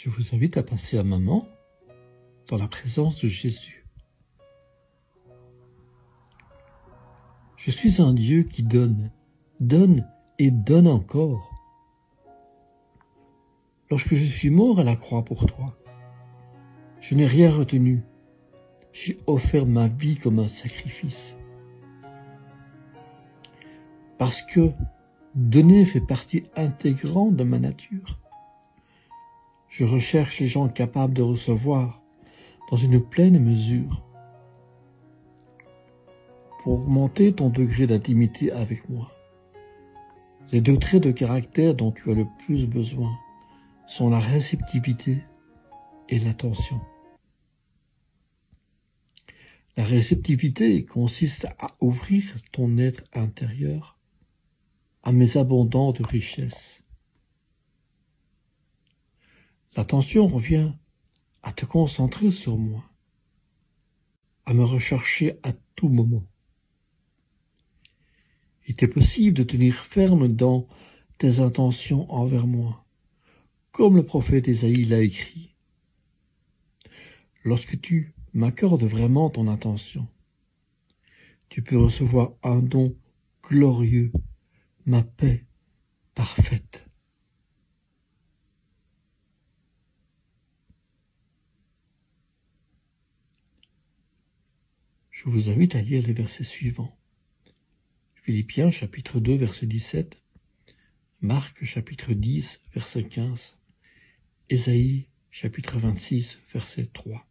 Je vous invite à passer un moment dans la présence de Jésus. Je suis un Dieu qui donne et donne encore. Lorsque je suis mort à la croix pour toi, je n'ai rien retenu. J'ai offert ma vie comme un sacrifice. Parce que donner fait partie intégrante de ma nature. Je recherche les gens capables de recevoir dans une pleine mesure. Pour augmenter ton degré d'intimité avec moi, les 2 traits de caractère dont tu as le plus besoin sont la réceptivité et l'attention. La réceptivité consiste à ouvrir ton être intérieur à mes abondantes richesses. L'attention revient à te concentrer sur moi, à me rechercher à tout moment. Il est possible de tenir ferme dans tes intentions envers moi, comme le prophète Ésaïe l'a écrit. Lorsque tu m'accordes vraiment ton attention, tu peux recevoir un don glorieux, ma paix parfaite. Je vous invite à lire les versets suivants. Philippiens chapitre 2 verset 17, Marc chapitre 10 verset 15, Ésaïe chapitre 26 verset 3.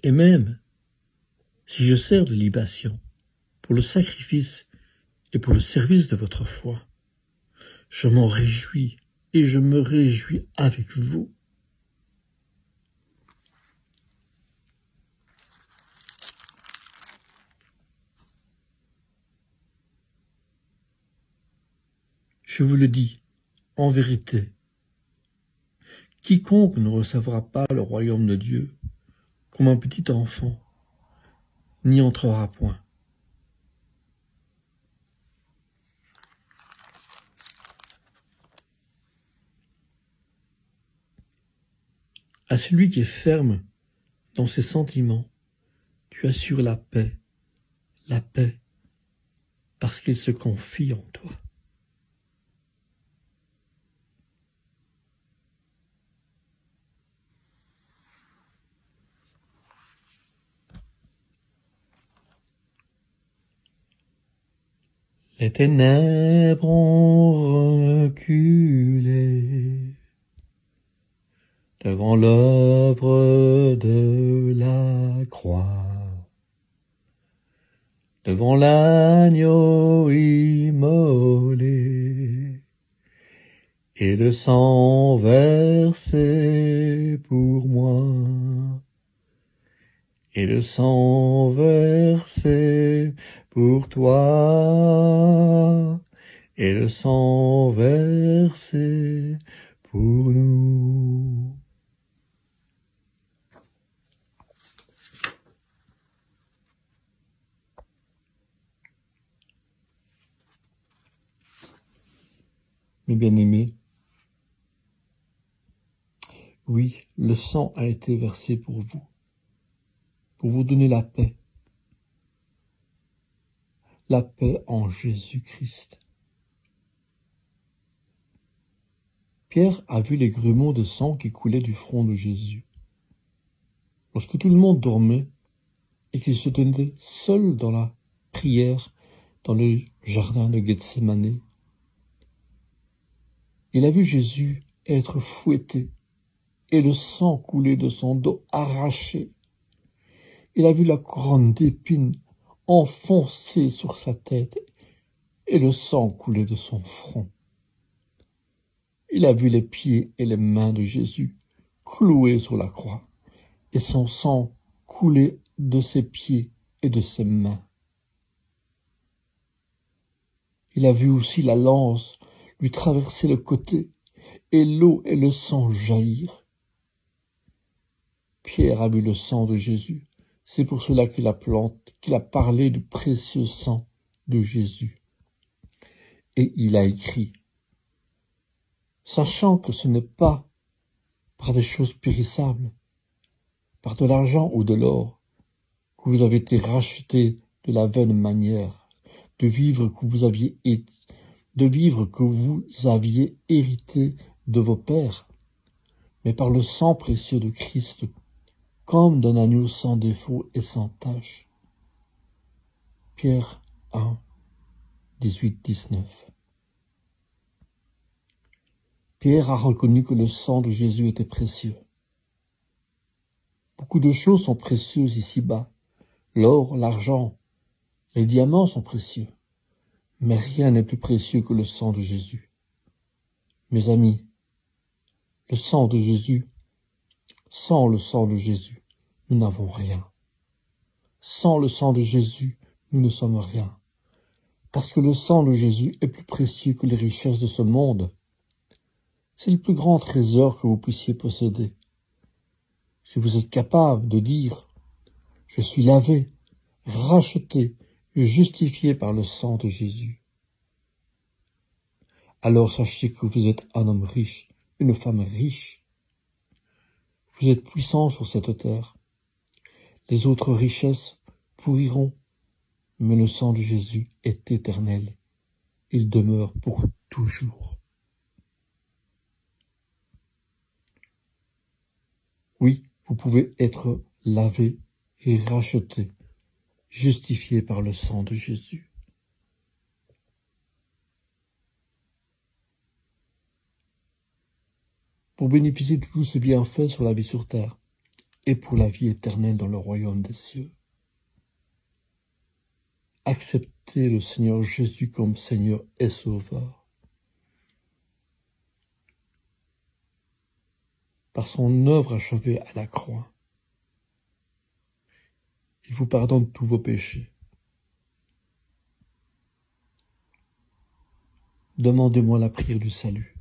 Et même si je sers de libation pour le sacrifice et pour le service de votre foi, je m'en réjouis et je me réjouis avec vous. Je vous le dis, en vérité, quiconque ne recevra pas le royaume de Dieu comme un petit enfant n'y entrera point. À celui qui est ferme dans ses sentiments, tu assures la paix, parce qu'il se confie en toi. Les ténèbres ont reculé devant l'œuvre de la croix, devant l'agneau immolé et le sang versé pour moi, et le sang versé pour toi, et le sang versé pour nous. Mes bien-aimés, oui, le sang a été versé pour vous donner la paix en Jésus-Christ. Pierre a vu les grumeaux de sang qui coulaient du front de Jésus. Lorsque tout le monde dormait et qu'il se tenait seul dans la prière dans le jardin de Gethsémani, il a vu Jésus être fouetté et le sang couler de son dos arraché. Il a vu la couronne d'épines enfoncée sur sa tête et le sang couler de son front. Il a vu les pieds et les mains de Jésus cloués sur la croix et son sang couler de ses pieds et de ses mains. Il a vu aussi la lance lui traverser le côté et l'eau et le sang jaillir. Pierre a vu le sang de Jésus. C'est pour cela qu'il a parlé du précieux sang de Jésus. Et il a écrit, sachant que ce n'est pas par des choses périssables, par de l'argent ou de l'or, que vous avez été rachetés de la vaine manière de vivre que vous aviez hérité de vos pères, mais par le sang précieux de Christ, comme d'un agneau sans défaut et sans tache. Pierre 1, 18-19. Pierre a reconnu que le sang de Jésus était précieux. Beaucoup de choses sont précieuses ici-bas. L'or, l'argent, les diamants sont précieux. Mais rien n'est plus précieux que le sang de Jésus. Mes amis, le sang de Jésus, sans le sang de Jésus, nous n'avons rien. Sans le sang de Jésus, nous ne sommes rien. Parce que le sang de Jésus est plus précieux que les richesses de ce monde. C'est le plus grand trésor que vous puissiez posséder. Si vous êtes capable de dire « Je suis lavé, racheté et justifié par le sang de Jésus », alors sachez que vous êtes un homme riche, une femme riche. Vous êtes puissant sur cette terre. Les autres richesses pourriront, mais le sang de Jésus est éternel. Il demeure pour toujours. Oui, vous pouvez être lavé et racheté, justifié par le sang de Jésus. Pour bénéficier de tous ces bienfaits sur la vie sur terre et pour la vie éternelle dans le royaume des cieux, acceptez le Seigneur Jésus comme Seigneur et Sauveur. Par son œuvre achevée à la croix, il vous pardonne tous vos péchés. Demandez-moi la prière du salut,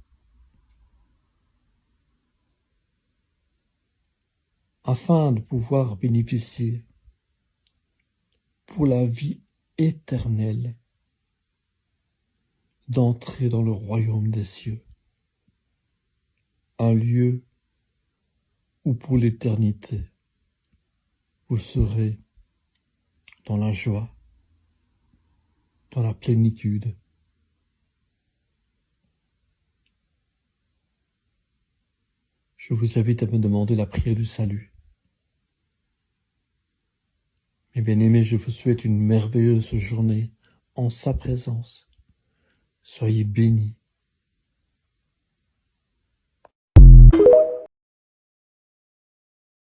afin de pouvoir bénéficier pour la vie éternelle d'entrer dans le royaume des cieux, un lieu où pour l'éternité vous serez dans la joie, dans la plénitude. Je vous invite à me demander la prière du salut. Mes bien-aimés, je vous souhaite une merveilleuse journée en sa présence. Soyez bénis.